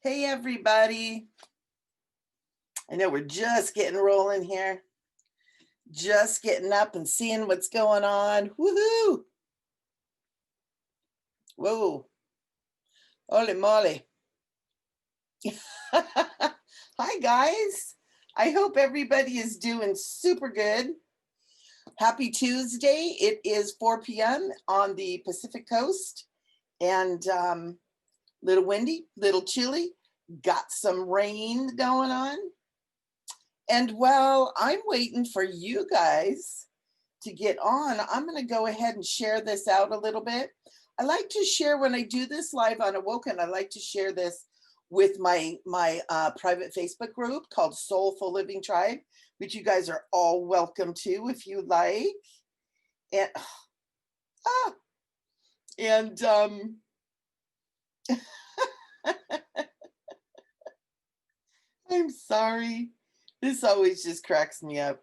Hey, everybody. I know we're just getting rolling here. Just getting up and seeing what's going on. Woohoo! Whoa. Holy moly. Hi, guys. I hope everybody is doing super good. Happy Tuesday. It is 4 p.m. on the Pacific Coast and little windy, little chilly. Got some rain going on. And while I'm waiting for you guys to get on, I'm going to go ahead and share this out a little bit. I like to share when I do this live on Awoken, I like to share this with my private Facebook group called Soulful Living Tribe, which you guys are all welcome to if you like. And I'm sorry. This always just cracks me up.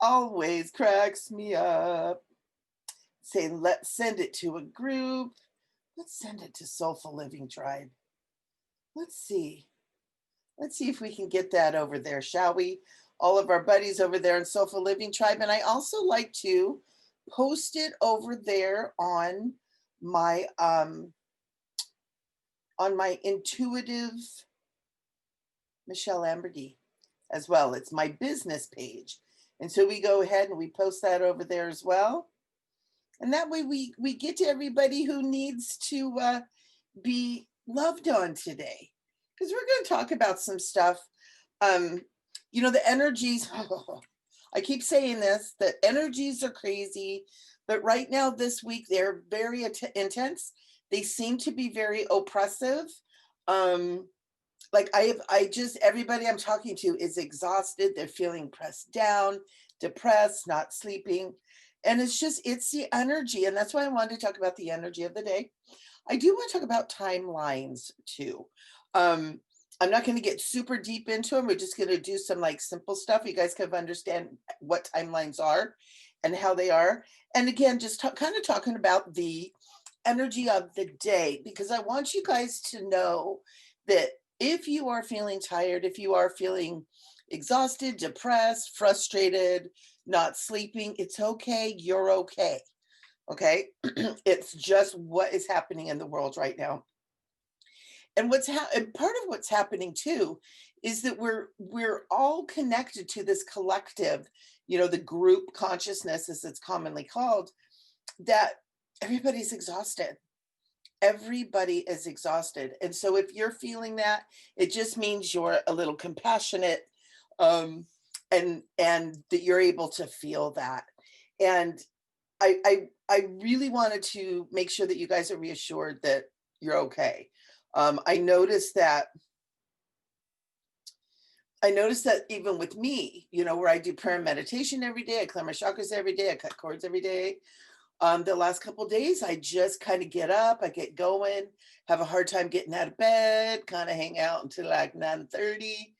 Always cracks me up. Saying, let's send it to a group. Let's send it to Soulful Living Tribe. Let's see. Let's see if we can get that over there, shall we? All of our buddies over there in Soulful Living Tribe. And I also like to post it over there on my intuitive Michele Amburgey as well. It's my business page. And so we go ahead and we post that over there as well. And that way we get to everybody who needs to be loved on today. Because we're going to talk about some stuff. You know, the energies, I keep saying this, the energies are crazy. But right now, this week, they're very intense. They seem to be very oppressive. Like everybody I'm talking to is exhausted. They're feeling pressed down, depressed, not sleeping. And it's the energy. And that's why I wanted to talk about the energy of the day. I do want to talk about timelines too. I'm not going to get super deep into them. We're just going to do some like simple stuff. You guys can understand what timelines are and how they are. And again, just kind of talking about the energy of the day, because I want you guys to know that if you are feeling tired, if you are feeling exhausted, depressed, frustrated, not sleeping, it's okay. You're okay. Okay. It's just what is happening in the world right now. And and part of what's happening too is that we're all connected to this collective, you know, the group consciousness, as it's commonly called, that everybody's exhausted. Everybody is exhausted. And so if you're feeling that, it just means you're a little compassionate, and that you're able to feel that. And I really wanted to make sure that you guys are reassured that you're okay. I noticed that even with me, you know, where I do prayer and meditation every day, I clear my chakras every day, I cut cords every day. The last couple of days, I just kind of get up, I get going, have a hard time getting out of bed, kind of hang out until like 9:30.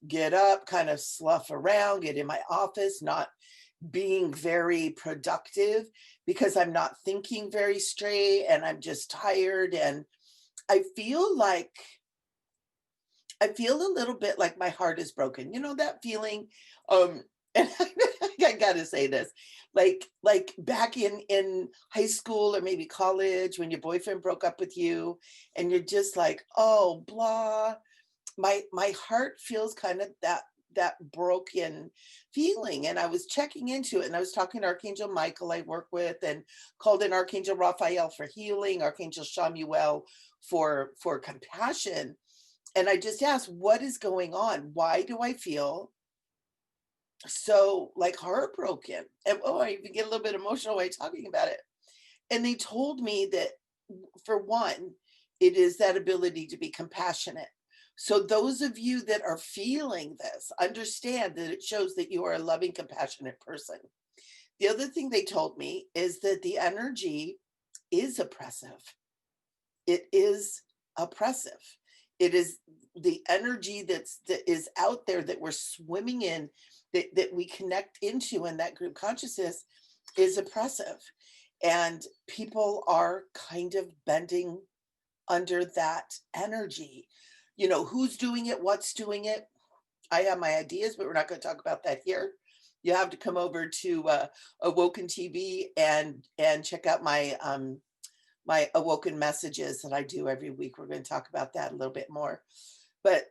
Get up, kind of slough around, get in my office, not being very productive because I'm not thinking very straight and I'm just tired. And I feel a little bit like my heart is broken. You know, that feeling. And I gotta say this, like back in high school or maybe college when your boyfriend broke up with you and you're just like, oh, blah. My heart feels kind of that broken feeling. And I was checking into it and I was talking to Archangel Michael I work with, and called in Archangel Raphael for healing, Archangel Shamuel for compassion. And I just asked, what is going on? Why do I feel so like heartbroken? And I even get a little bit emotional while talking about it. And they told me that, for one, it is that ability to be compassionate. So those of you that are feeling this, understand that it shows that you are a loving, compassionate person. The other thing they told me is that the energy is oppressive. It is oppressive. It is the energy that is out there that we're swimming in, that we connect into in that group consciousness is oppressive. And people are kind of bending under that energy. You know, who's doing it, what's doing it. I have my ideas, but we're not going to talk about that here. You have to come over to Awoken TV and check out my Awoken messages that I do every week. We're going to talk about that a little bit more. But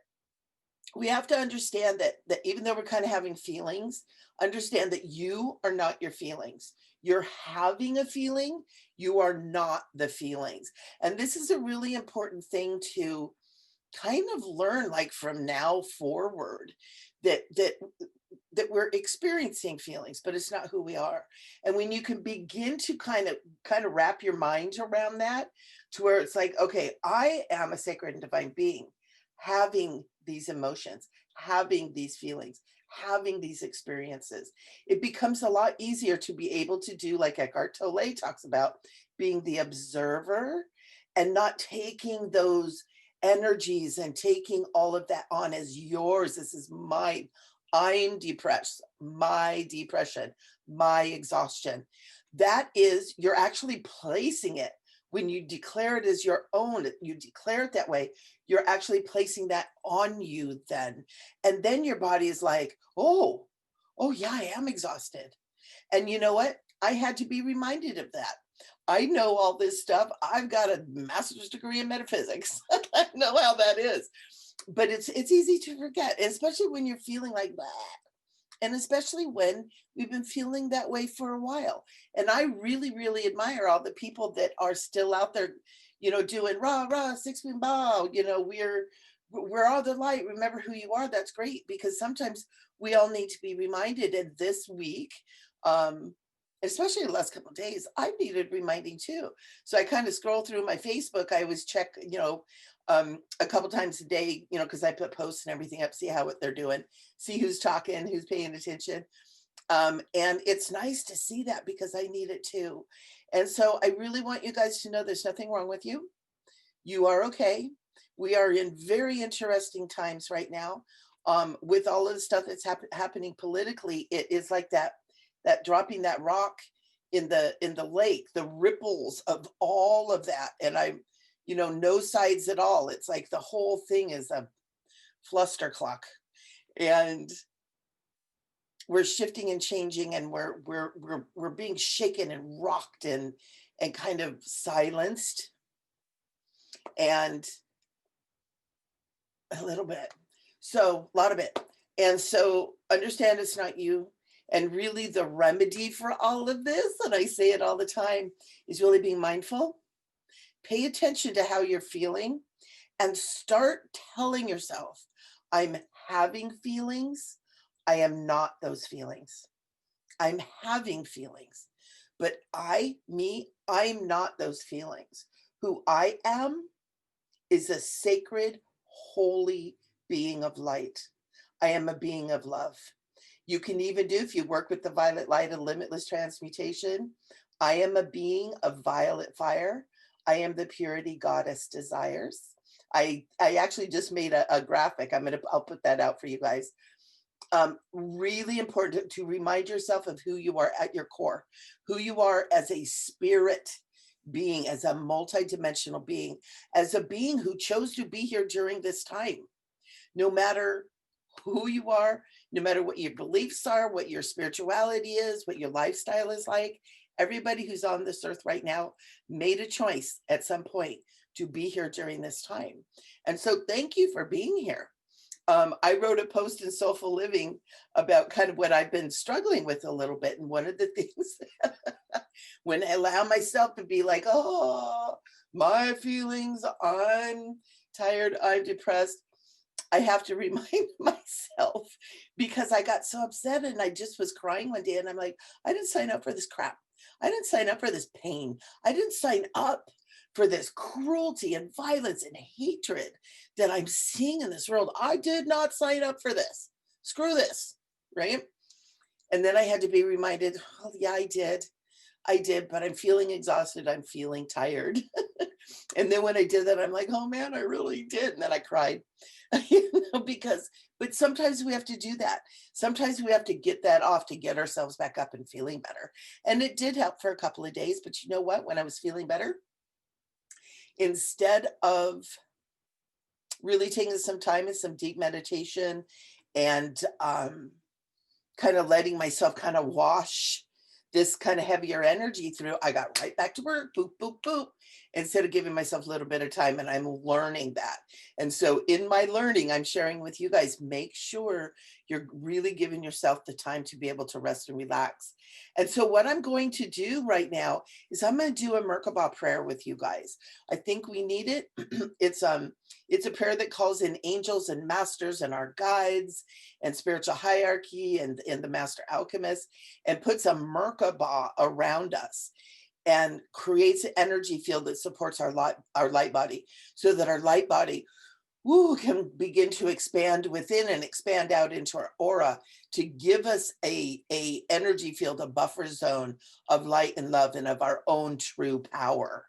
we have to understand that even though we're kind of having feelings, understand that you are not your feelings. You're having a feeling, you are not the feelings. And this is a really important thing to kind of learn, like from now forward, that we're experiencing feelings, but it's not who we are. And when you can begin to kind of wrap your mind around that, to where it's like, okay, I am a sacred and divine being having these emotions, having these feelings, having these experiences, it becomes a lot easier to be able to do, like Eckhart Tolle talks about, being the observer and not taking those energies and taking all of that on as yours. This is mine. I'm depressed, my depression, my exhaustion. That is, you're actually placing it. When you declare it as your own, you declare it that way, you're actually placing that on you then. And then your body is like, oh yeah, I am exhausted. And you know what? I had to be reminded of that. I know all this stuff. I've got a master's degree in metaphysics. I know how that is. But it's easy to forget, especially when you're feeling like that. And especially when we've been feeling that way for a while. And I really, really admire all the people that are still out there, you know, doing rah, rah, 6 feet bow, you know, we're all the light. Remember who you are. That's great, because sometimes we all need to be reminded. And this week, especially the last couple of days, I needed reminding too. So I kind of scroll through my Facebook. I always check, you know, a couple times a day, you know, because I put posts and everything up, see how what they're doing, see who's talking, who's paying attention. And it's nice to see that, because I need it too. And so I really want you guys to know there's nothing wrong with you. You are okay. We are in very interesting times right now. With all of the stuff that's happening politically, it is like that dropping that rock in the lake, the ripples of all of that. And you know, no sides at all. It's like the whole thing is a flustercluck, and we're shifting and changing, and we're being shaken and rocked and kind of silenced, and a little bit, so a lot of it. And so understand it's not you. And really the remedy for all of this, and I say it all the time, is really being mindful. Pay attention to how you're feeling and start telling yourself, I'm having feelings. I am not those feelings. I'm having feelings, but I'm not those feelings. Who I am is a sacred, holy being of light. I am a being of love. You can even do, if you work with the violet light and limitless transmutation, I am a being of violet fire. I am the purity goddess desires. I actually just made a graphic. I'll put that out for you guys. Really important to remind yourself of who you are at your core, who you are as a spirit being, as a multidimensional being, as a being who chose to be here during this time. No matter who you are, no matter what your beliefs are, what your spirituality is, what your lifestyle is like, everybody who's on this earth right now made a choice at some point to be here during this time. And so thank you for being here. I wrote a post in Soulful Living about kind of what I've been struggling with a little bit. And one of the things, when I allow myself to be like, oh, my feelings, I'm tired, I'm depressed, I have to remind myself, because I got so upset and I just was crying one day and I'm like, I didn't sign up for this crap. I didn't sign up for this pain. I didn't sign up for this cruelty and violence and hatred that I'm seeing in this world. I did not sign up for this. Screw this, right? And then I had to be reminded, oh yeah, I did, but I'm feeling exhausted. I'm feeling tired. And then when I did that, I'm like, oh man, I really did. And then I cried, but sometimes we have to do that. Sometimes we have to get that off to get ourselves back up and feeling better. And it did help for a couple of days. But you know what? When I was feeling better, instead of really taking some time and some deep meditation and kind of letting myself kind of wash this kind of heavier energy through, I got right back to work, boop, boop, boop, instead of giving myself a little bit of time. And I'm learning that. And so in my learning, I'm sharing with you guys, make sure you're really giving yourself the time to be able to rest and relax. And so what I'm going to do right now is I'm going to do a Merkaba prayer with you guys. I think we need it. It's a prayer that calls in angels and masters and our guides and spiritual hierarchy and the master alchemist, and puts a Merkaba around us and creates an energy field that supports our light body, so that our light body can begin to expand within and expand out into our aura to give us a energy field, a buffer zone of light and love and of our own true power.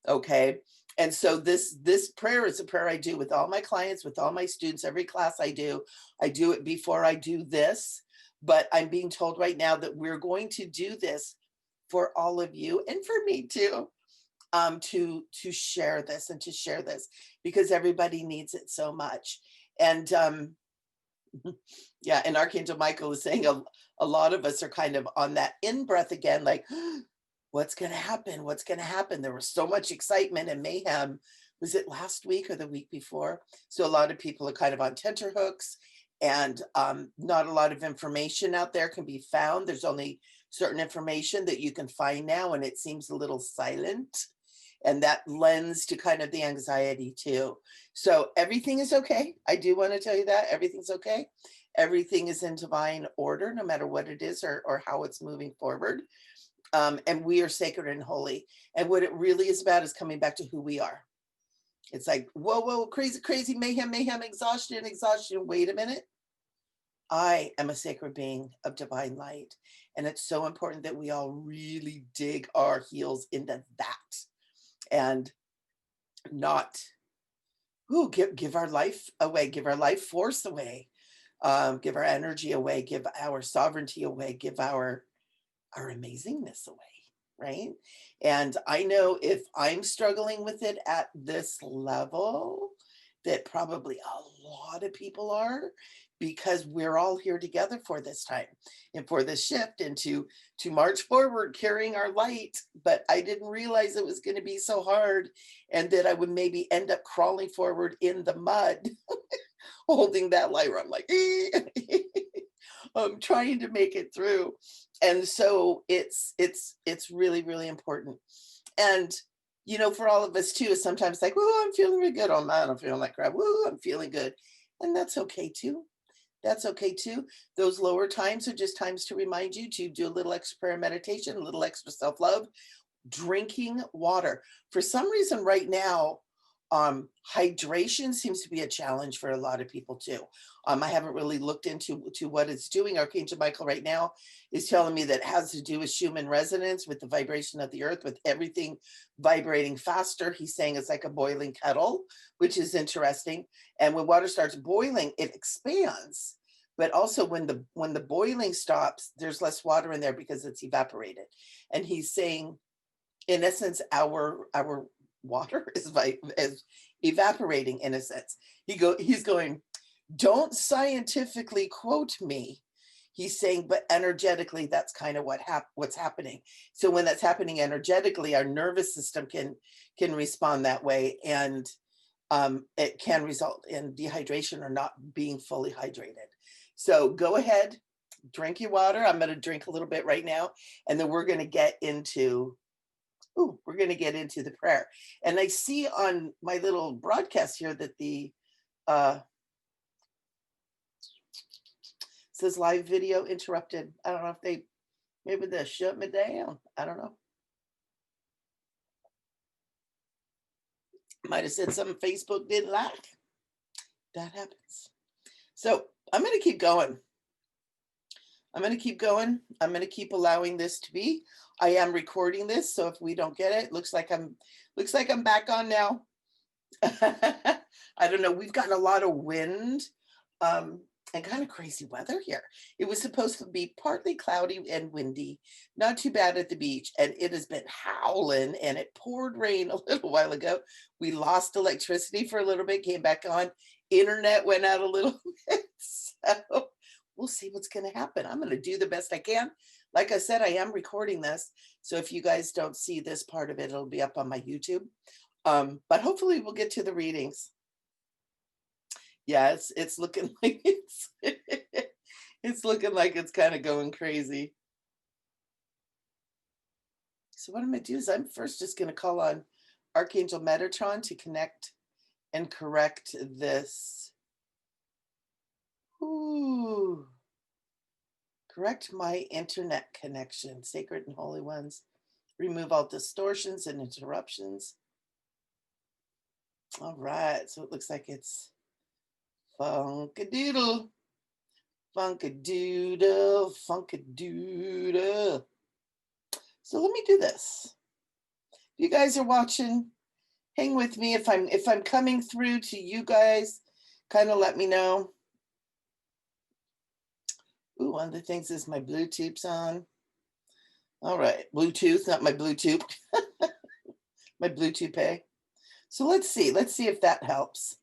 Okay. And so this prayer is a prayer I do with all my clients, with all my students, every class I do it before I do this, but I'm being told right now that we're going to do this for all of you and for me too, to share this and to share this because everybody needs it so much. And yeah, and Archangel Michael is saying a lot of us are kind of on that in-breath again, like, what's going to happen? What's going to happen? There was so much excitement and mayhem. Was it last week or the week before? So a lot of people are kind of on tenterhooks, and not a lot of information out there can be found. There's only certain information that you can find now, and it seems a little silent. And that lends to kind of the anxiety too. So everything is okay. I do want to tell you that everything's okay. Everything is in divine order, no matter what it is or how it's moving forward. And we are sacred and holy. And what it really is about is coming back to who we are. It's like, whoa, crazy, crazy, mayhem, exhaustion. Wait a minute. I am a sacred being of divine light. And it's so important that we all really dig our heels into that and not give our life away, give our life force away, give our energy away, give our sovereignty away, give our amazingness away, right? And I know if I'm struggling with it at this level, that probably a lot of people are, because we're all here together for this time and for this shift and to march forward carrying our light. But I didn't realize it was going to be so hard, and that I would maybe end up crawling forward in the mud holding that light where I'm like I'm trying to make it through. And so it's really, really important. And you know, for all of us too, is sometimes like, whoa, I'm feeling really good. Oh man, I'm feeling like crap. Whoa, I'm feeling good. And that's okay too. That's okay too. Those lower times are just times to remind you to do a little extra prayer meditation, a little extra self-love, drinking water. For some reason right now, hydration seems to be a challenge for a lot of people too. I haven't really looked into what it's doing. Archangel Michael right now is telling me that it has to do with Schumann resonance, with the vibration of the earth, with everything vibrating faster. He's saying it's like a boiling kettle, which is interesting. And when water starts boiling, it expands. But also when the boiling stops, there's less water in there because it's evaporated. And he's saying, in essence, our water is evaporating in a sense. He's going, don't scientifically quote me. He's saying, but energetically, that's kind of what's happening. So when that's happening energetically, our nervous system can respond that way, and it can result in dehydration or not being fully hydrated. So go ahead, drink your water. I'm going to drink a little bit right now, and then we're going to get into the prayer. And I see on my little broadcast here that the says live video interrupted. I don't know if maybe they shut me down. I don't know. Might have said something Facebook didn't like. That happens. So I'm going to keep going. I'm going to keep allowing this to be. I am recording this, so if we don't get it, looks like I'm back on now. I don't know. We've gotten a lot of wind and kind of crazy weather here. It was supposed to be partly cloudy and windy, not too bad at the beach, and it has been howling and it poured rain a little while ago. We lost electricity for a little bit, came back on, internet went out a little bit. So we'll see what's going to happen. I'm going to do the best I can. Like I said, I am recording this. So if you guys don't see this part of it, it'll be up on my YouTube. But hopefully we'll get to the readings. Yeah, it's looking like it's looking like it's kind of going crazy. So what I'm going to do is I'm first just going to call on Archangel Metatron to connect and correct this. Ooh. Correct my internet connection, sacred and holy ones. Remove all distortions and interruptions. All right, so it looks like it's funkadoodle, funkadoodle, funkadoodle. So let me do this. If you guys are watching, hang with me. If I'm coming through to you guys, kind of let me know. Ooh, one of the things is my Bluetooth's on. All right, Bluetooth, not my Bluetooth. My Bluetooth pay. So let's see if that helps.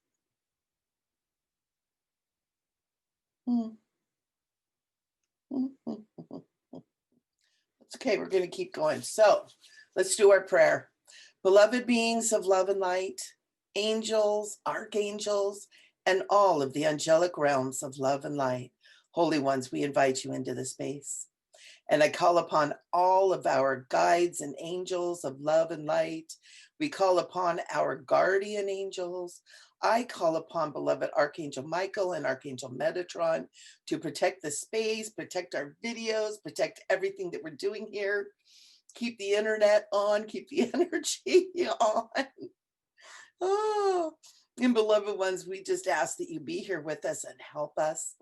It's okay, we're going to keep going. So let's do our prayer. Beloved beings of love and light, angels, archangels, and all of the angelic realms of love and light, holy ones, we invite you into the space. And I call upon all of our guides and angels of love and light. We call upon our guardian angels. I call upon beloved Archangel Michael and Archangel Metatron to protect the space, protect our videos, protect everything that we're doing here. Keep the internet on, keep the energy on. Oh, and beloved ones, we just ask that you be here with us and help us,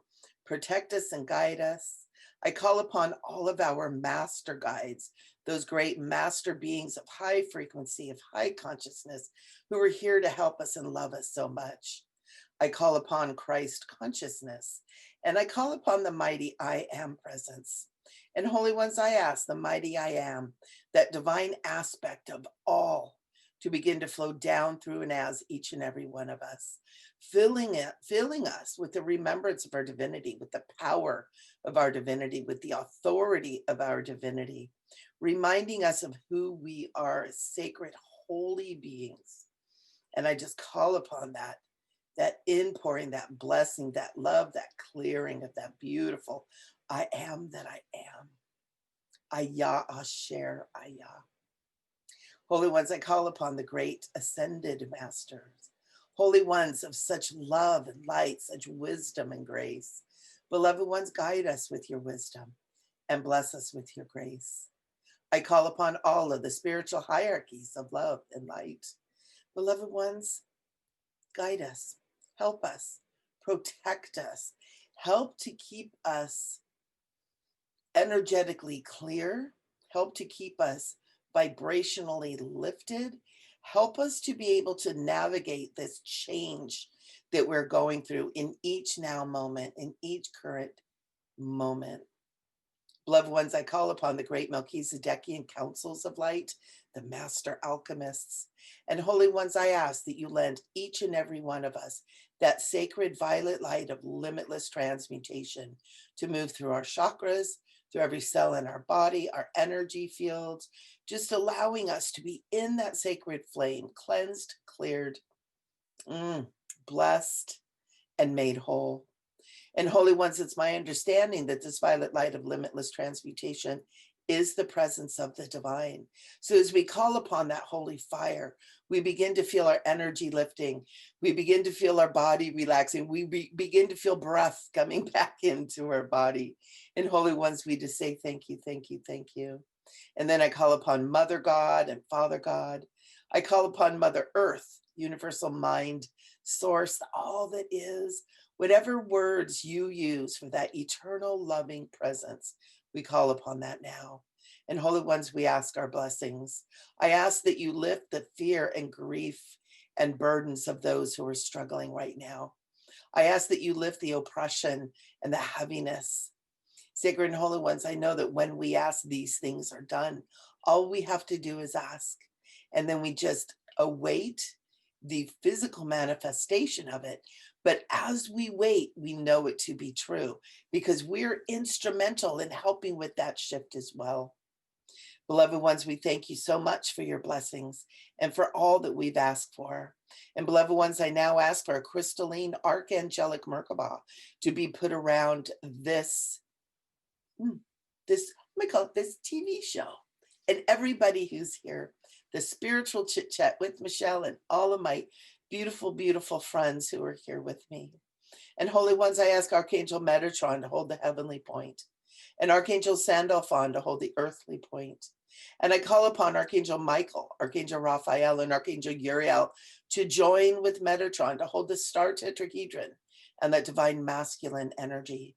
protect us and guide us. I call upon all of our master guides, those great master beings of high frequency, of high consciousness, who are here to help us and love us so much. I call upon Christ consciousness, and I call upon the mighty I am presence. And holy ones, I ask the mighty I am, that divine aspect of all, to begin to flow down through and as each and every one of us, filling us with the remembrance of our divinity, with the power of our divinity, with the authority of our divinity, reminding us of who we are as sacred, holy beings. And I just call upon that inpouring, that blessing, that love, that clearing of that beautiful I am that I am. Ayah, Asher, Ayah. Holy ones, I call upon the great ascended masters, holy ones of such love and light, such wisdom and grace. Beloved ones, guide us with your wisdom and bless us with your grace. I call upon all of the spiritual hierarchies of love and light. Beloved ones, guide us, help us, protect us, help to keep us energetically clear, help to keep us vibrationally lifted, help us to be able to navigate this change that we're going through in each now moment, in each current moment. Beloved ones, I call upon the great Melchizedekian councils of light, the master alchemists, and holy ones, I ask that you lend each and every one of us that sacred violet light of limitless transmutation to move through our chakras, through every cell in our body, our energy fields, just allowing us to be in that sacred flame, cleansed, cleared, blessed, and made whole. And holy ones, it's my understanding that this violet light of limitless transmutation is the presence of the divine. So as we call upon that holy fire, we begin to feel our energy lifting. We begin to feel our body relaxing. We begin to feel breath coming back into our body. And holy ones, we just say, thank you, thank you, thank you. And then I call upon Mother God and Father God. I call upon Mother Earth, universal mind, source, all that is, whatever words you use for that eternal loving presence, we call upon that now. And holy ones, we ask our blessings. I ask that you lift the fear and grief and burdens of those who are struggling right now. I ask that you lift the oppression and the heaviness. Sacred and holy ones, I know that when we ask, these things are done. All we have to do is ask. And then we just await the physical manifestation of it. But as we wait, we know it to be true because we're instrumental in helping with that shift as well. Beloved ones, we thank you so much for your blessings and for all that we've asked for. And beloved ones, I now ask for a crystalline archangelic Merkabah to be put around this, let me call it this TV show. And everybody who's here, the Spiritual Chit Chat with Michele and all of my beautiful, beautiful friends who are here with me. And holy ones, I ask Archangel Metatron to hold the heavenly point, and Archangel Sandalphon to hold the earthly point. And I call upon Archangel Michael, Archangel Raphael, and Archangel Uriel to join with Metatron to hold the star tetrahedron and that divine masculine energy.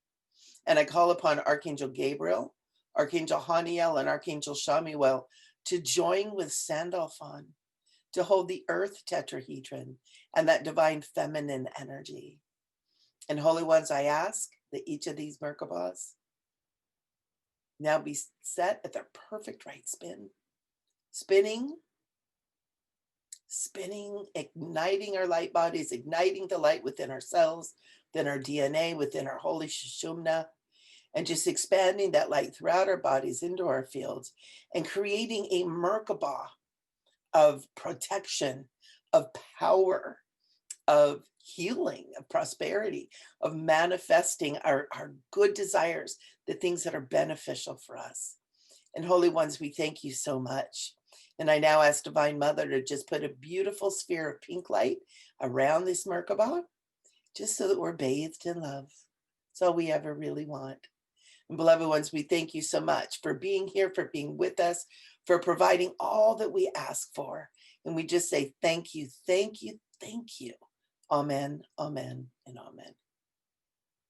And I call upon Archangel Gabriel, Archangel Haniel, and Archangel Shamuel to join with Sandalphon to hold the earth tetrahedron and that divine feminine energy. And holy ones, I ask that each of these Merkabahs now be set at their perfect right spin, spinning, igniting our light bodies, igniting the light within ourselves, within our DNA, within our holy Sushumna, and just expanding that light throughout our bodies into our fields and creating a Merkabah of protection, of power, of healing, of prosperity, of manifesting our good desires, the things that are beneficial for us. And holy ones, we thank you so much. And I now ask Divine Mother to just put a beautiful sphere of pink light around this Merkabah, just so that we're bathed in love. That's all we ever really want. And beloved ones, we thank you so much for being here, for being with us, for providing all that we ask for. And we just say thank you, thank you, thank you. Amen, amen, and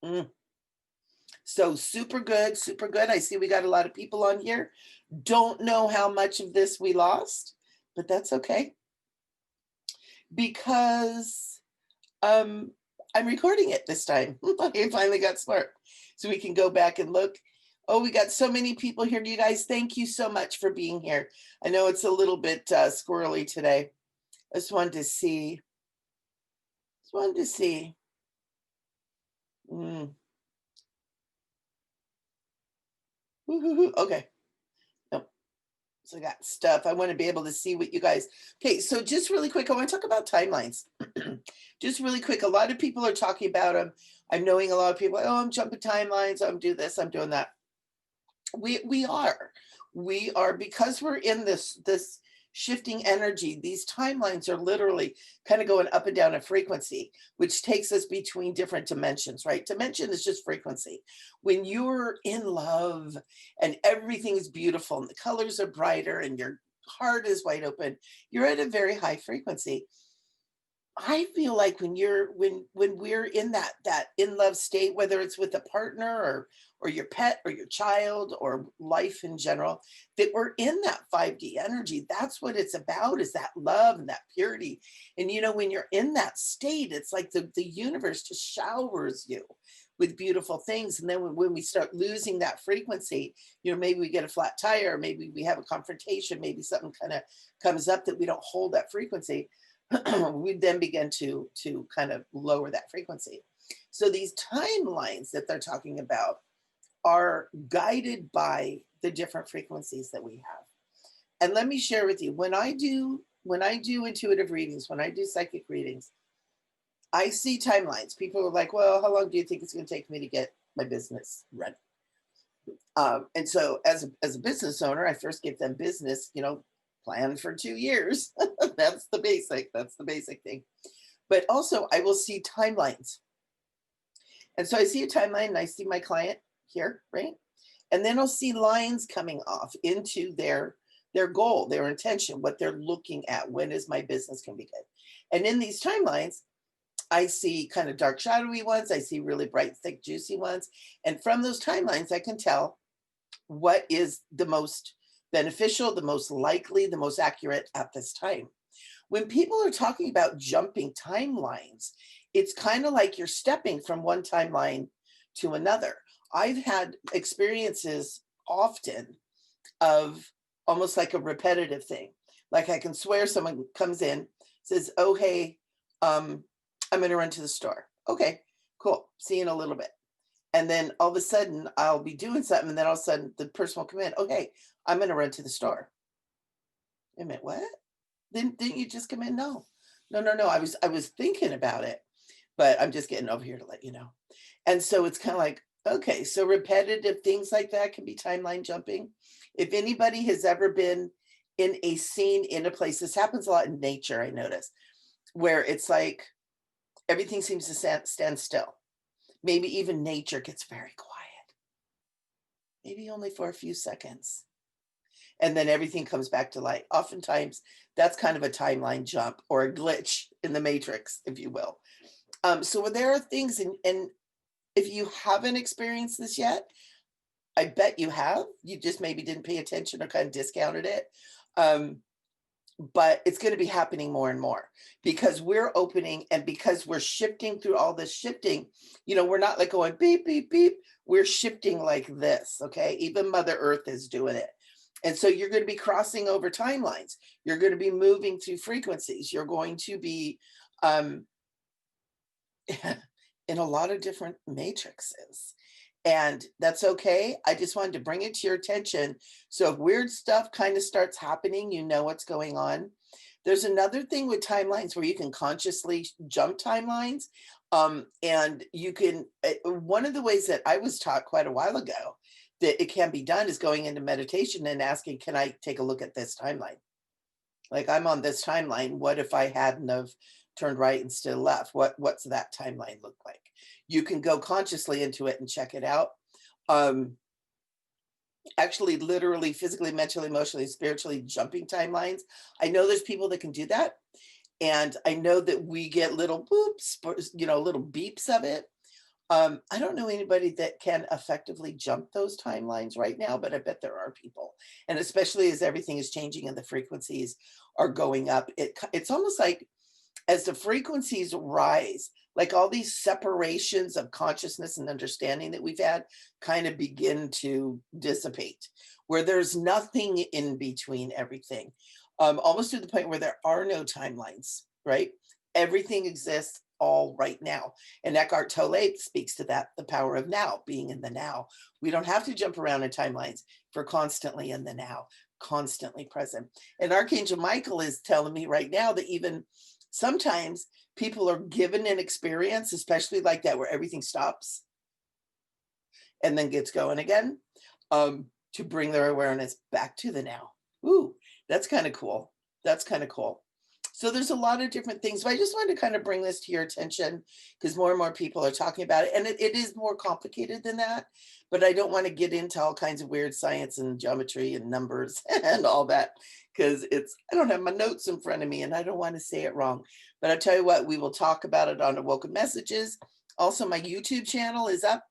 amen. So super good, super good. I see we got a lot of people on here. Don't know how much of this we lost, but that's okay. Because I'm recording it this time. I finally got smart. So we can go back and look. Oh, we got so many people here. You guys, thank you so much for being here. I know it's a little bit squirrely today. I just wanted to see. Okay. Nope. So I got stuff. I want to be able to see what you guys. Okay, so just really quick, I want to talk about timelines. Just really quick. A lot of people are talking about them. I'm knowing a lot of people. Oh, I'm jumping timelines. I'm doing this. I'm doing that. We are because we're in this shifting energy. These timelines are literally kind of going up and down a frequency, which takes us between different dimensions, right? Dimension is just frequency. When you're in love and everything is beautiful and the colors are brighter and your heart is wide open, you're at a very high frequency. I feel like when we're in that in love state, whether it's with a partner or your pet or your child or life in general, that we're in that 5D energy. That's what it's about, is that love and that purity. And when you're in that state, it's like the universe just showers you with beautiful things. And then when we start losing that frequency, maybe we get a flat tire, maybe we have a confrontation, maybe something kind of comes up that we don't hold that frequency. We then begin to kind of lower that frequency. So these timelines that they're talking about are guided by the different frequencies that we have. And let me share with you, when I do intuitive readings, when I do psychic readings, I see timelines. People are like, well, how long do you think it's going to take me to get my business ready? And so as a business owner, I first give them business, plan for 2 years. That's the basic thing. But also I will see timelines. And so I see a timeline and I see my client here, right? And then I'll see lines coming off into their goal, their intention, what they're looking at. When is my business going to be good? And in these timelines, I see kind of dark, shadowy ones. I see really bright, thick, juicy ones. And from those timelines, I can tell what is the most beneficial, the most likely, the most accurate at this time. When people are talking about jumping timelines, it's kind of like you're stepping from one timeline to another. I've had experiences often of almost like a repetitive thing. Like I can swear someone comes in, says, "Oh, hey, I'm going to run to the store." Okay, cool. See you in a little bit. And then all of a sudden I'll be doing something. And then all of a sudden the person will come in. Okay, I'm going to run to the store. Wait a minute, what? Didn't you just come in? No, no, no, no. I was thinking about it, but I'm just getting over here to let you know. And so it's kind of like, okay, so repetitive things like that can be timeline jumping. If anybody has ever been in a scene in a place, this happens a lot in nature, I notice, where it's like everything seems to stand still. Maybe even nature gets very quiet, maybe only for a few seconds. And then everything comes back to light. Oftentimes, that's kind of a timeline jump or a glitch in the matrix, if you will. So there are things, and if you haven't experienced this yet, I bet you have. You just maybe didn't pay attention or kind of discounted it. Um, but it's going to be happening more and more because we're opening and because we're shifting through all this shifting. We're not like going beep, beep, beep. We're shifting like this. Okay. Even Mother Earth is doing it. And so you're going to be crossing over timelines. You're going to be moving through frequencies. You're going to be um, in a lot of different matrices. And that's okay. I just wanted to bring it to your attention. So if weird stuff kind of starts happening, you know what's going on. There's another thing with timelines where you can consciously jump timelines. And you can, one of the ways that I was taught quite a while ago that it can be done is going into meditation and asking, can I take a look at this timeline? Like I'm on this timeline. What if I hadn't have turned right instead of left? What's that timeline look like? You can go consciously into it and check it out. Um, Actually, literally, physically, mentally, emotionally, spiritually jumping timelines. I know there's people that can do that. And I know that we get little boops, little beeps of it. I don't know anybody that can effectively jump those timelines right now, but I bet there are people. And especially as everything is changing and the frequencies are going up, it's almost like as the frequencies rise, like all these separations of consciousness and understanding that we've had kind of begin to dissipate, where there's nothing in between everything, almost to the point where there are no timelines, right? Everything exists all right now. And Eckhart Tolle speaks to that, the power of now, being in the now. We don't have to jump around in timelines. We're constantly in the now, constantly present. And Archangel Michael is telling me right now that even sometimes people are given an experience, especially like that, where everything stops and then gets going again, to bring their awareness back to the now. Ooh, that's kind of cool. That's kind of cool. So there's a lot of different things, but I just wanted to kind of bring this to your attention because more and more people are talking about it. And it is more complicated than that, but I don't want to get into all kinds of weird science and geometry and numbers and all that because I don't have my notes in front of me and I don't want to say it wrong. But I'll tell you what, we will talk about it on Awoken Messages. Also, my YouTube channel is up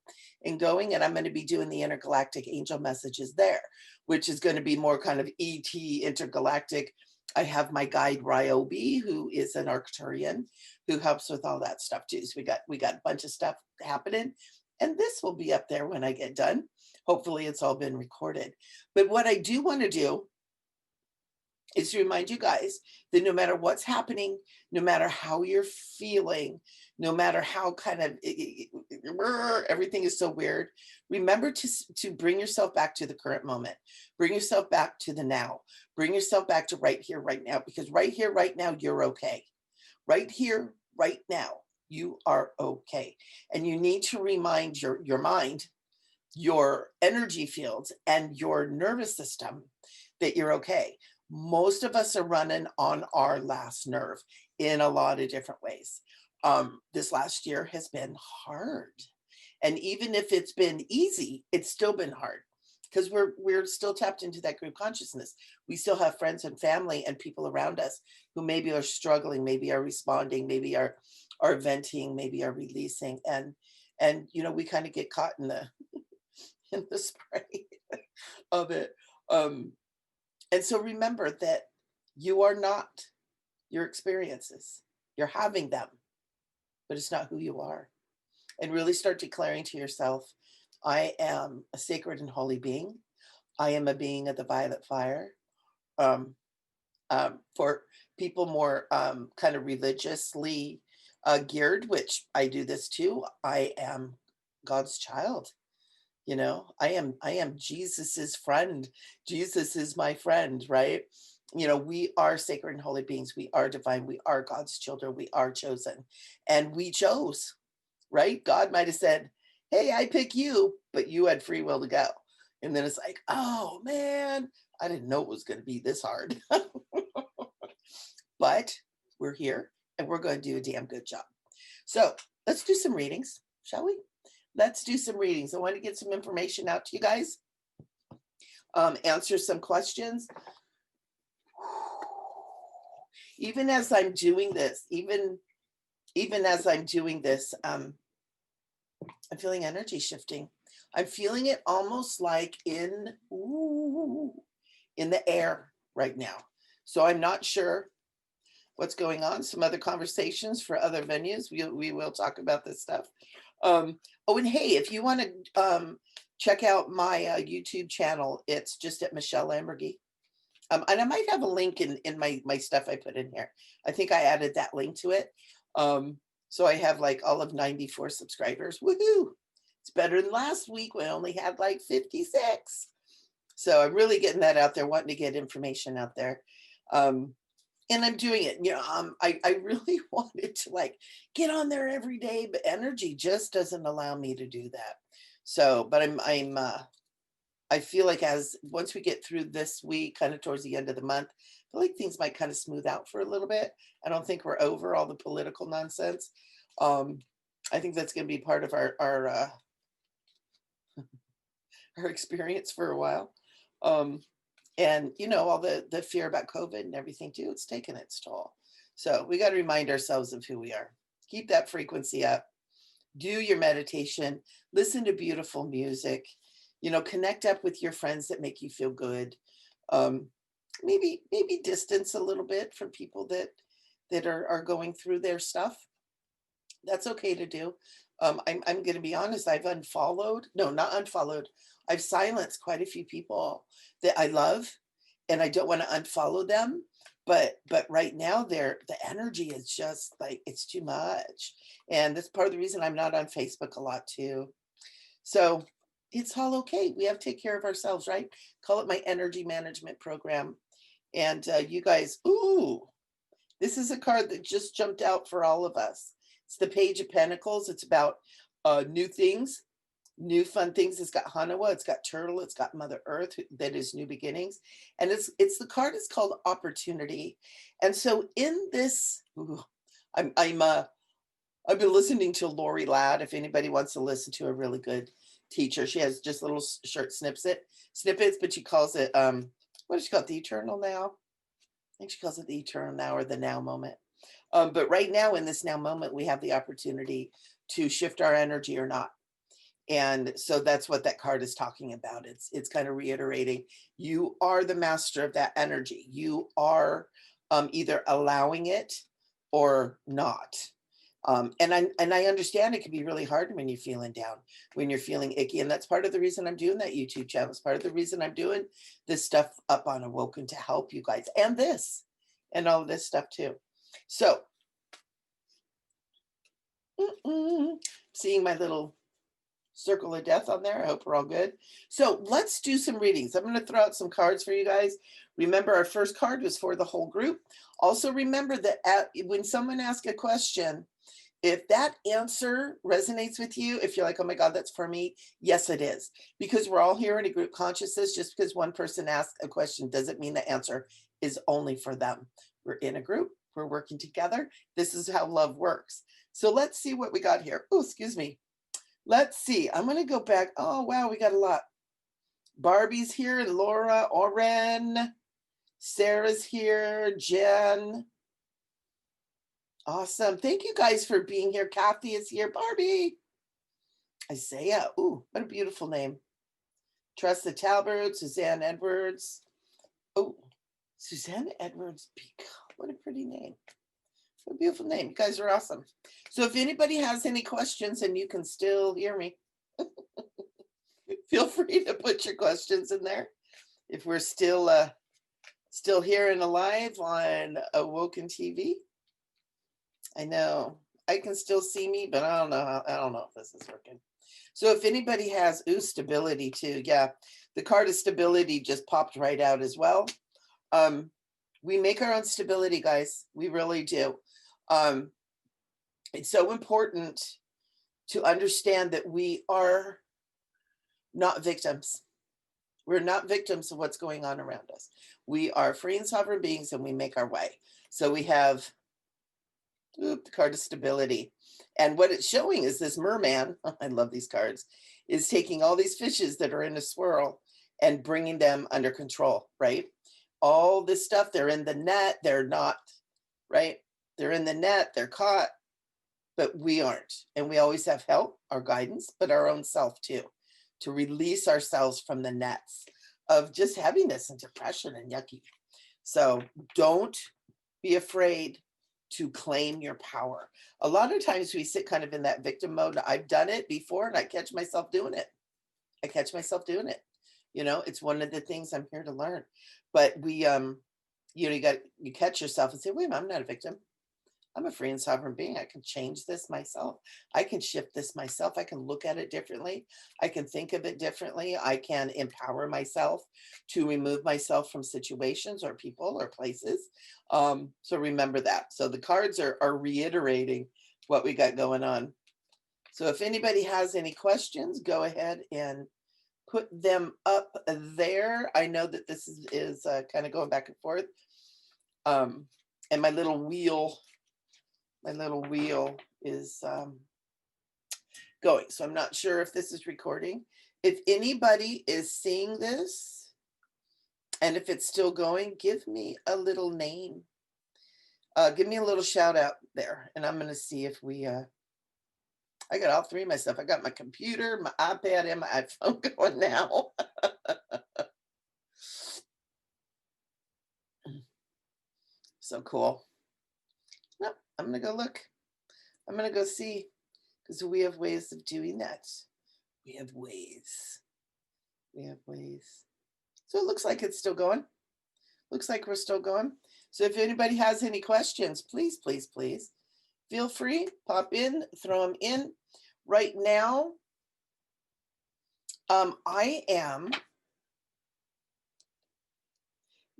and going, and I'm going to be doing the intergalactic angel messages there, which is going to be more kind of ET intergalactic. I have my guide Ryobi, who is an Arcturian, who helps with all that stuff too. So we got a bunch of stuff happening, and this will be up there when I get done. Hopefully, it's all been recorded. But what I do want to do is to remind you guys that no matter what's happening, no matter how you're feeling, no matter how kind of everything is so weird, remember to bring yourself back to the current moment. Bring yourself back to the now. Bring yourself back to right here, right now, because right here, right now, you're okay. Right here, right now, you are okay. And you need to remind your mind, your energy fields, and your nervous system that you're okay. Most of us are running on our last nerve in a lot of different ways. This last year has been hard. And even if it's been easy, it's still been hard because we're still tapped into that group consciousness. We still have friends and family and people around us who maybe are struggling, maybe are responding, maybe are venting, maybe are releasing. And we kind of get caught in the in the spray of it. And so remember that you are not your experiences. You're having them. but it's not who you are. And really start declaring to yourself, I am a sacred and holy being. I am a being of the violet fire. Um, for people more kind of religiously geared, which I do this too, I am God's child. You know, I am Jesus's friend. Jesus is my friend, right? You know, we are sacred and holy beings. We are divine. We are God's children. We are chosen, and we chose, right? God might have said, hey, I pick you, but you had free will to go. And then it's like, oh man, I didn't know it was going to be this hard. But we're here and we're going to do a damn good job. So let's do some readings, shall we? Let's do some readings. I want to get some information out to you guys, answer some questions. Even as I'm doing this, even as I'm doing this, I'm feeling energy shifting. I'm feeling it almost like in the air right now. So I'm not sure what's going on. Some other conversations for other venues. We will talk about this stuff. Oh, and hey, if you want to check out my YouTube channel, it's just at Michele Amburgey. And I might have a link in my stuff I put in here. I think I added that link to it. So I have like all of 94 subscribers. Woohoo! It's better than last week when I only had like 56. So I'm really getting that out there, wanting to get information out there. And I'm doing it, you know, I really wanted to like get on there every day, but energy just doesn't allow me to do that. So, but I feel like once we get through this week, kind of towards the end of the month, I feel like things might kind of smooth out for a little bit. I don't think we're over all the political nonsense. I think that's going to be part of our experience for a while. And you know, all the fear about COVID and everything too, it's taken its toll. So we got to remind ourselves of who we are. Keep that frequency up. Do your meditation. Listen to beautiful music. You know, connect up with your friends that make you feel good. Maybe distance a little bit from people that are going through their stuff. That's okay to do. I'm going to be honest. I've not unfollowed. I've silenced quite a few people that I love, and I don't want to unfollow them. But right now, the energy is just like, it's too much, and that's part of the reason I'm not on Facebook a lot too. So it's all okay. We have to take care of ourselves, right? Call it my energy management program. And you guys, ooh, this is a card that just jumped out for all of us. It's the Page of Pentacles. It's about new things, new fun things. It's got Hanawa, it's got Turtle, it's got Mother Earth, that is new beginnings. And it's the card is called Opportunity. And so in this, I've been listening to Lori Ladd. If anybody wants to listen to a really good teacher, she has just little short snippets, but she calls it, what does she call it? The Eternal Now? I think she calls it the Eternal Now, or the Now moment. But right now, in this now moment, we have the opportunity to shift our energy or not. And so that's what that card is talking about. It's kind of reiterating, you are the master of that energy. You are either allowing it or not. And I understand it can be really hard when you're feeling down, when you're feeling icky. And that's part of the reason I'm doing that YouTube channel. It's part of the reason I'm doing this stuff up on Awoken, to help you guys, and all this stuff too. So, seeing my little circle of death on there. I hope we're all good. So let's do some readings. I'm going to throw out some cards for you guys. Remember, our first card was for the whole group. Also remember that when someone asks a question, if that answer resonates with you, if you're like, oh my God, that's for me, yes, it is. Because we're all here in a group consciousness. Just because one person asks a question doesn't mean the answer is only for them. We're in a group. We're working together. This is how love works. So let's see what we got here. Oh, excuse me. Let's see. I'm going to go back. Oh, wow. We got a lot. Barbie's here. Laura, Oren. Sarah's here. Jen. Awesome. Thank you guys for being here. Kathy is here. Barbie. Isaiah. Ooh, what a beautiful name. Tressa Talbert. Suzanne Edwards. Oh, Suzanne Edwards. What a pretty name. What a beautiful name. You guys are awesome. So if anybody has any questions and you can still hear me, feel free to put your questions in there. If we're still here and alive on Awoken TV. I know I can still see me, but I don't know. I don't know if this is working. So if anybody has stability too, yeah, the card of stability just popped right out as well. We make our own stability, guys. We really do. It's so important to understand that we are not victims. We're not victims of what's going on around us. We are free and sovereign beings, and we make our way. So we have the card of stability. And what it's showing is this merman, I love these cards, is taking all these fishes that are in a swirl and bringing them under control, right? All this stuff, they're in the net, they're not, right? They're in the net, they're caught, but we aren't. And we always have help, our guidance, but our own self too, to release ourselves from the nets of just heaviness and depression and yucky. So don't be afraid to claim your power. A lot of times we sit kind of in that victim mode. I've done it before and I catch myself doing it. You know, it's one of the things I'm here to learn. But we, you catch yourself and say, wait a minute, I'm not a victim. I'm a free and sovereign being. I can change this myself. I can shift this myself. I can look at it differently. I can think of it differently. I can empower myself to remove myself from situations or people or places. So remember that. So the cards are reiterating what we got going on. So if anybody has any questions, go ahead and put them up there. I know that this is kind of going back and forth. And my little wheel is going. So I'm not sure if this is recording. If anybody is seeing this, and if it's still going, give me a little name. Give me a little shout out there. And I'm going to see if we, I got all three of my stuff. I got my computer, my iPad, and my iPhone going now. So cool. No, I'm going to go look. I'm going to go see, because we have ways of doing that. We have ways. So it looks like it's still going. Looks like we're still going. So if anybody has any questions, please, please, please feel free, pop in, throw them in. Right now, I am,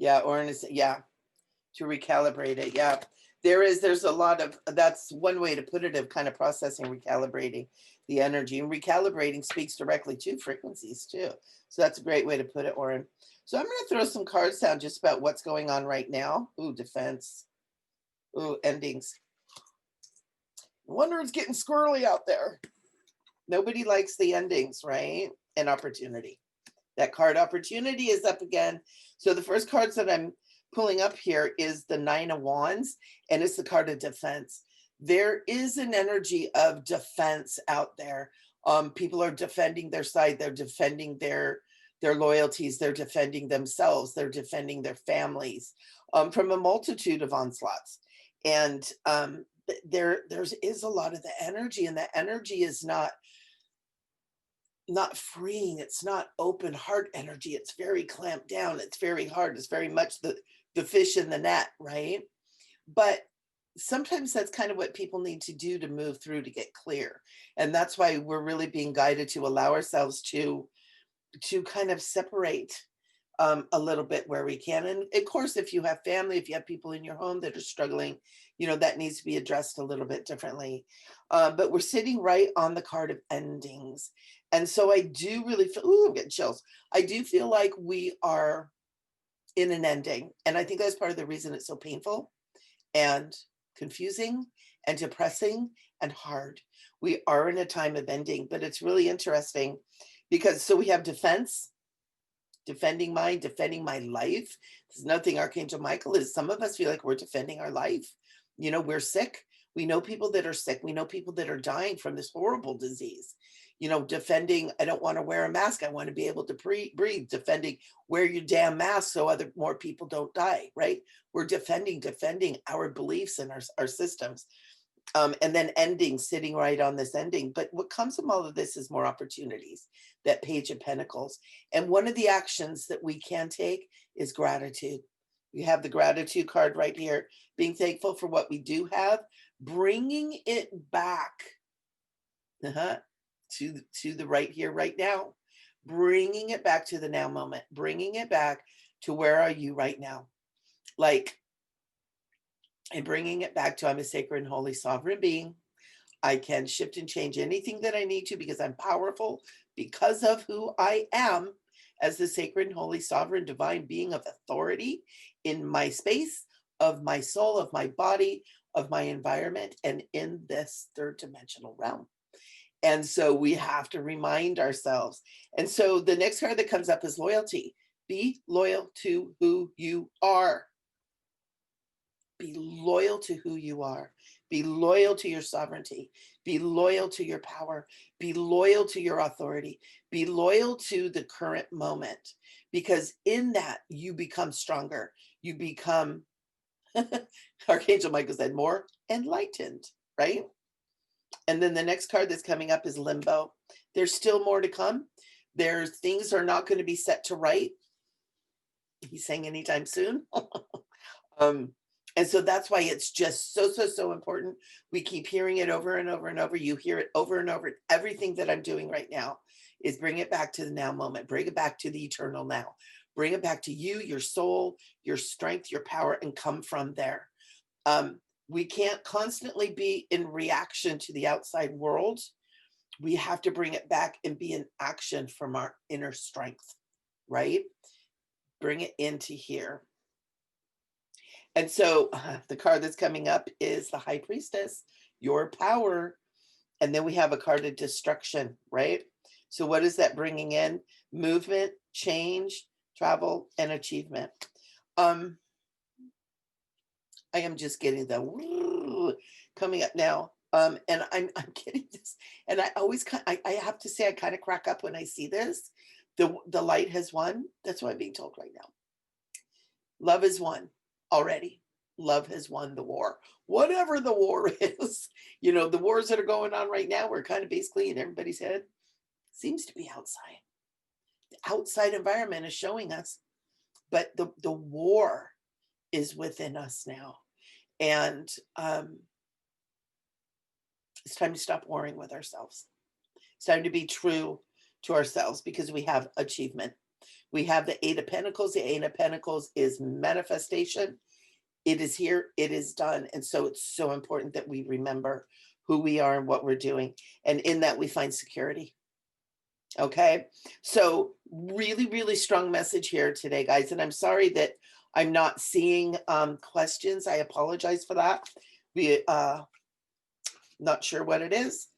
to recalibrate it. Yeah, there's a lot of, that's one way to put it, of kind of processing, recalibrating the energy, and recalibrating speaks directly to frequencies too. So that's a great way to put it, Oren. So I'm going to throw some cards down just about what's going on right now. Ooh, defense. Ooh, endings. No wonder it's getting squirrely out there. Nobody likes the endings, right? And opportunity. That card opportunity is up again. So the first cards that I'm pulling up here is the Nine of Wands, and it's the card of defense. There is an energy of defense out there. People are defending their side. They're defending their loyalties. They're defending themselves. They're defending their families from a multitude of onslaughts. And there is a lot of the energy, and the energy is not freeing. It's not open heart energy. It's very clamped down. It's very hard. It's very much the fish in the net, right? But sometimes that's kind of what people need to do to move through, to get clear. And that's why we're really being guided to allow ourselves to kind of separate a little bit where we can. And of course, if you have family, if you have people in your home that are struggling, that needs to be addressed a little bit differently. But we're sitting right on the card of endings. And so I do really feel, ooh, I'm getting chills. I do feel like we are in an ending. And I think that's part of the reason it's so painful and confusing and depressing and hard. We are in a time of ending, but it's really interesting because, so we have defense, defending my life. There's nothing Archangel Michael is. Some of us feel like we're defending our life. We're sick. We know people that are sick. We know people that are dying from this horrible disease. Defending, I don't want to wear a mask. I want to be able to breathe. Defending, wear your damn mask so more people don't die, right? We're defending our beliefs and our systems. And then ending, sitting right on this ending. But what comes from all of this is more opportunities, that Page of Pentacles. And one of the actions that we can take is gratitude. We have the gratitude card right here, being thankful for what we do have, bringing it back to the right here, right now, bringing it back to the now moment, bringing it back to where are you right now? Like, and bringing it back to I'm a sacred and holy sovereign being. I can shift and change anything that I need to because I'm powerful because of who I am as the sacred and holy sovereign divine being of authority in my space, of my soul, of my body, of my environment, and in this third dimensional realm. And so we have to remind ourselves. And so the next card that comes up is loyalty. Be loyal to who you are. Be loyal to who you are. Be loyal to your sovereignty. Be loyal to your power. Be loyal to your authority. Be loyal to the current moment, because in that you become stronger. You become, Archangel Michael said, more enlightened, right? And then the next card that's coming up is limbo. There's still more to come. There's things are not going to be set to right. He's saying anytime soon. And so that's why it's just so important. We keep hearing it over and over and over. You hear it over and over. Everything that I'm doing right now is bring it back to the now moment. Bring it back to the eternal now. Bring it back to you, your soul, your strength, your power, and come from there. We can't constantly be in reaction to the outside world. We have to bring it back and be in action from our inner strength, right? Bring it into here. And so the card that's coming up is the High Priestess, your power. And then we have a card of destruction, right? So what is that bringing in? Movement, change, travel, and achievement. I am just getting the coming up now. And I'm getting this. And I always, I have to say, I kind of crack up when I see this. The light has won. That's what I'm being told right now. Love has won already. Love has won the war. Whatever the war is, you know, the wars that are going on right now, we're kind of basically in everybody's head, seems to be outside. The outside environment is showing us, but the war is within us now. And it's time to stop warring with ourselves. It's time to be true to ourselves because we have achievement. We have the Eight of Pentacles. The Eight of Pentacles is manifestation. It is here. It is done. And so it's so important that we remember who we are and what we're doing. And in that, we find security. Okay. So really, really strong message here today, guys. And I'm sorry that I'm not seeing questions. I apologize for that. We not sure what it is.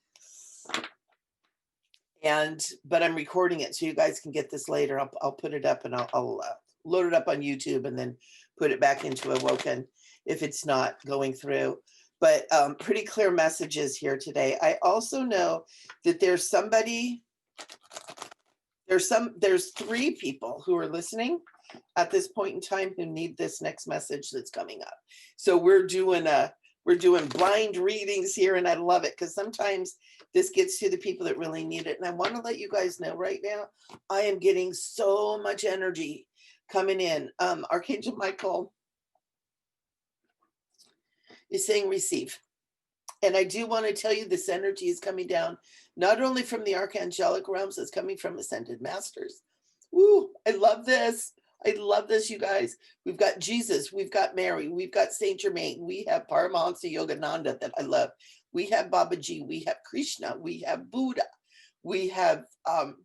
But I'm recording it so you guys can get this later. I'll put it up and I'll load it up on YouTube and then put it back into Awoken if it's not going through. But pretty clear messages here today. I also know that there's somebody, there's three people who are listening at this point in time who need this next message that's coming up. So we're doing blind readings here, and I love it because sometimes this gets to the people that really need it. And I want to let you guys know right now, I am getting so much energy coming in. Archangel Michael is saying receive. And I do want to tell you this energy is coming down, not only from the archangelic realms, it's coming from ascended masters. Woo, I love this. I love this, you guys. We've got Jesus, we've got Mary, we've got Saint Germain, we have Paramahansa Yogananda that I love. We have Babaji, we have Krishna, we have Buddha, we have Kuan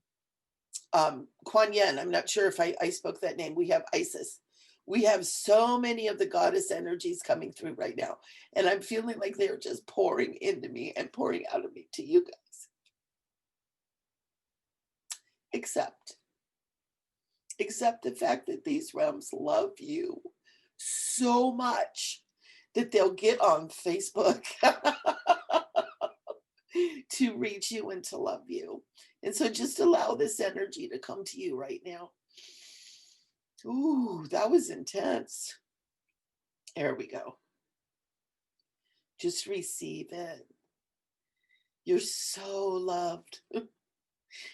Yin. I'm not sure if I spoke that name. We have Isis. We have so many of the goddess energies coming through right now. And I'm feeling like they're just pouring into me and pouring out of me to you guys. Except the fact that these realms love you so much that they'll get on Facebook to reach you and to love you. And so just allow this energy to come to you right now. Ooh, that was intense. There we go. Just receive it. You're so loved.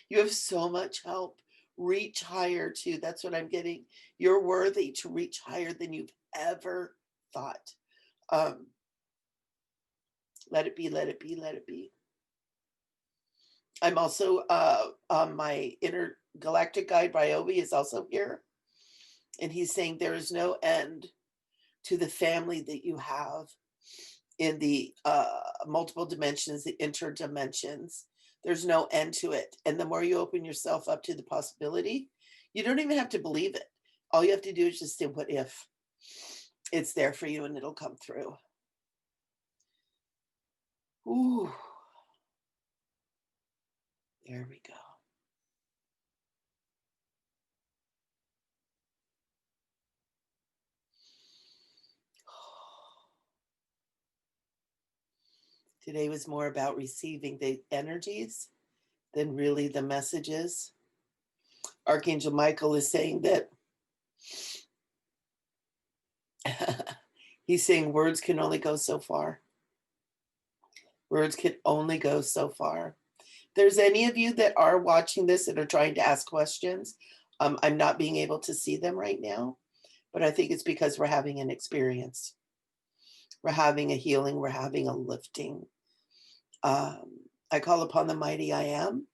You have so much help. Reach higher too. That's what I'm getting. You're worthy to reach higher than you've ever thought. Um, let it be, let it be, let it be. I'm also, my intergalactic guide, Ryobi, is also here. And he's saying there is no end to the family that you have in the multiple dimensions, the interdimensions. There's no end to it. And the more you open yourself up to the possibility, you don't even have to believe it. All you have to do is just say, what if? It's there for you and it'll come through. Ooh. There we go. Today was more about receiving the energies than really the messages. Archangel Michael is saying that he's saying words can only go so far. Words can only go so far. If there's any of you that are watching this that are trying to ask questions, I'm not being able to see them right now, but I think it's because we're having an experience. We're having a healing. We're having a lifting. I call upon the mighty I am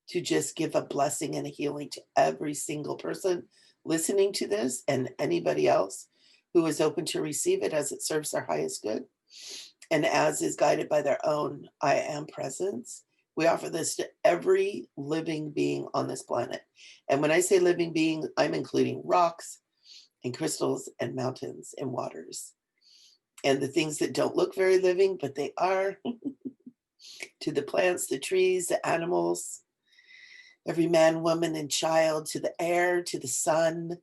to just give a blessing and a healing to every single person listening to this and anybody else who is open to receive it as it serves their highest good and as is guided by their own I am presence. We offer this to every living being on this planet. And when I say living being, I'm including rocks and crystals and mountains and waters and the things that don't look very living, but they are, to the plants, the trees, the animals, every man, woman, and child, to the air, to the sun,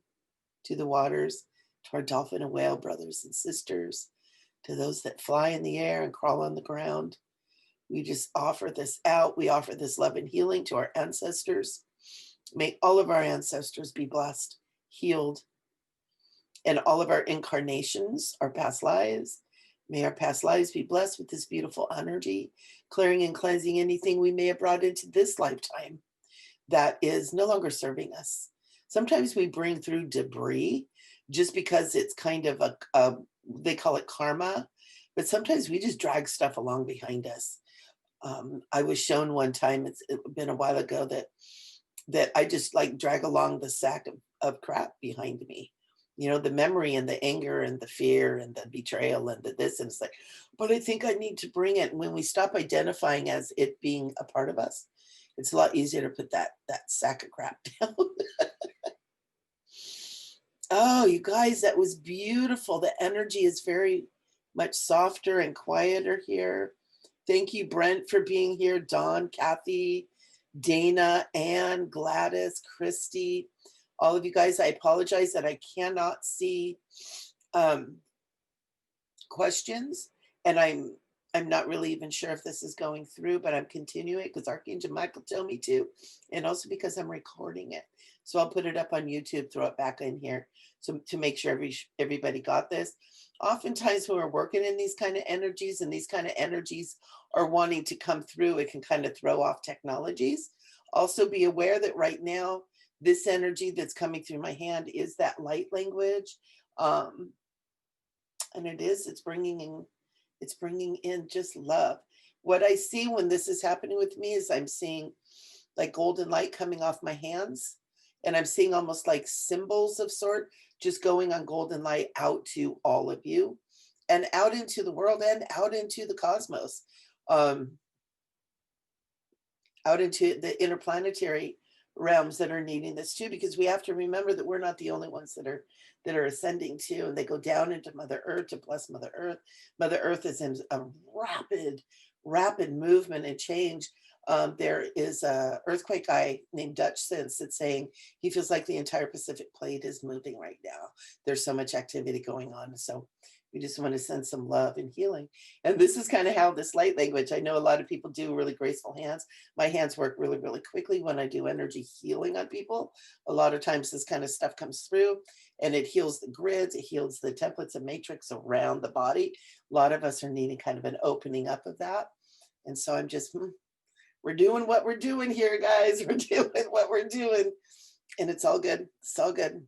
to the waters, to our dolphin and whale brothers and sisters, to those that fly in the air and crawl on the ground. We just offer this out. We offer this love and healing to our ancestors. May all of our ancestors be blessed, healed, and all of our incarnations, our past lives. May our past lives be blessed with this beautiful energy, clearing and cleansing anything we may have brought into this lifetime that is no longer serving us. Sometimes we bring through debris just because it's kind of they call it karma, but sometimes we just drag stuff along behind us. I was shown one time, it's been a while ago, that I just like drag along the sack of crap behind me. You know, the memory and the anger and the fear and the betrayal and the this, and it's like, but I think I need to bring it. And when we stop identifying as it being a part of us, it's a lot easier to put that sack of crap down. Oh, you guys, that was beautiful. The energy is very much softer and quieter here. Thank you, Brent, for being here. Dawn, Kathy, Dana, Anne, Gladys, Christy, all of you guys. I apologize that I cannot see questions, and I'm not really even sure if this is going through, but I'm continuing because Archangel Michael told me to, and also because I'm recording it. So I'll put it up on YouTube, throw it back in here, so to make sure everybody got this. Oftentimes when we're working in these kind of energies, and these kind of energies are wanting to come through, it can kind of throw off technologies. Also be aware that right now, this energy that's coming through my hand is that light language. And it's bringing in just love. What I see when this is happening with me is I'm seeing like golden light coming off my hands, and I'm seeing almost like symbols of sort just going on golden light out to all of you and out into the world and out into the cosmos, out into the interplanetary realms that are needing this too, because we have to remember that we're not the only ones that are ascending too, and they go down into Mother Earth to bless Mother Earth. Mother Earth is in a rapid movement and change. There is a earthquake guy named Dutch Sense that's saying he feels like the entire Pacific plate is moving right now. There's so much activity going on. So We just want to send some love and healing. And this is kind of how this light language, I know a lot of people do really graceful hands. My hands work really, really quickly when I do energy healing on people. A lot of times this kind of stuff comes through and it heals the grids, it heals the templates and matrix around the body. A lot of us are needing kind of an opening up of that. And so I'm just, we're doing what we're doing here, guys. We're doing what we're doing. And it's all good. It's all good.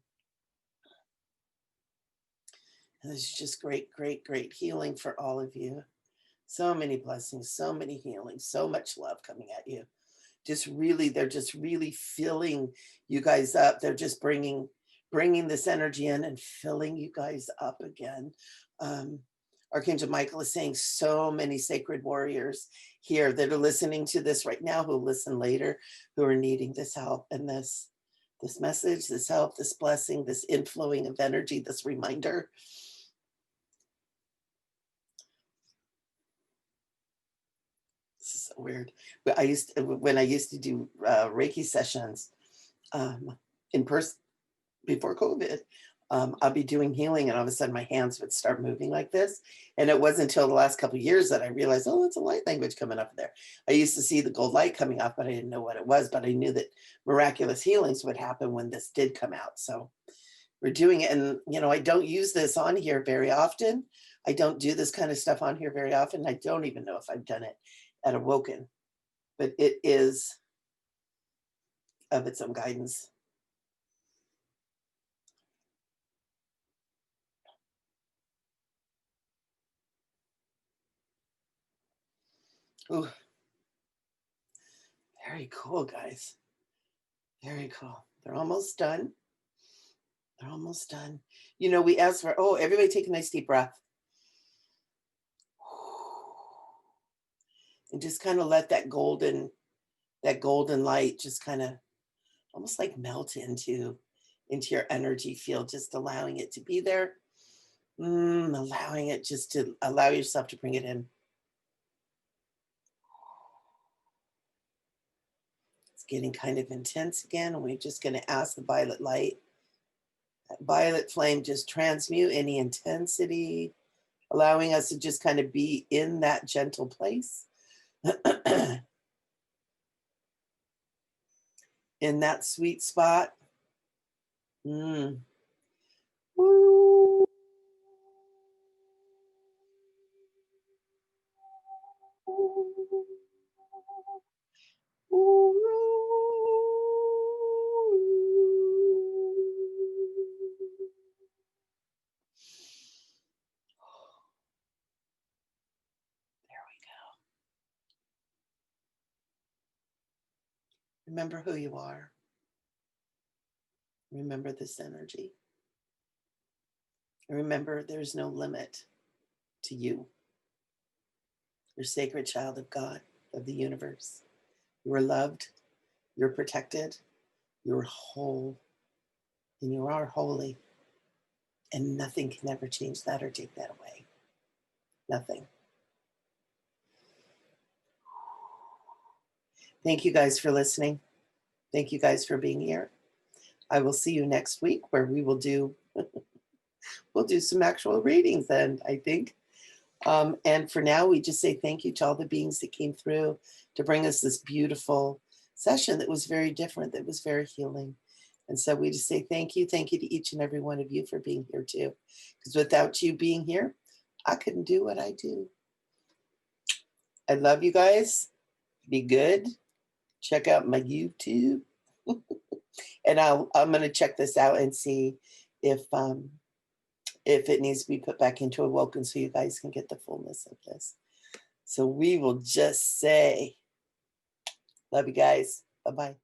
And this is just great, great, great healing for all of you. So many blessings, so many healings, so much love coming at you. Just really, they're just really filling you guys up. They're just bringing this energy in and filling you guys up again. Archangel Michael is saying so many sacred warriors here that are listening to this right now, who listen later, who are needing this help and this message, this help, this blessing, this inflowing of energy, this reminder. This is so weird. But when I used to do Reiki sessions in person before COVID, I'll be doing healing and all of a sudden my hands would start moving like this. And it wasn't until the last couple of years that I realized, oh, it's a light language coming up there. I used to see the gold light coming up, but I didn't know what it was, but I knew that miraculous healings would happen when this did come out. So we're doing it. And, I don't use this on here very often. I don't do this kind of stuff on here very often. I don't even know if I've done it at Awoken, but it is of its own guidance. Ooh. Very cool, guys. Very cool. They're almost done. They're almost done. We asked for, everybody take a nice deep breath. And just kind of let that golden light just kind of almost like melt into your energy field, just allowing it to be there. Allowing it just to allow yourself to bring it in. It's getting kind of intense again. And we're just going to ask the violet light, that violet flame, just transmute any intensity, allowing us to just kind of be in that gentle place. In that sweet spot. Woo. Remember who you are. Remember this energy. And remember, there's no limit to you. You're a sacred child of God, of the universe. You are loved. You're protected. You're whole. And you are holy. And nothing can ever change that or take that away. Nothing. Thank you guys for listening. Thank you guys for being here. I will see you next week where we will do some actual readings then, I think. And for now, we just say thank you to all the beings that came through to bring us this beautiful session that was very different, that was very healing. And so we just say thank you to each and every one of you for being here too. Because without you being here, I couldn't do what I do. I love you guys. Be good. Check out my YouTube. And I'm going to check this out and see if it needs to be put back into Awoken so you guys can get the fullness of this. So we will just say, love you guys. Bye-bye.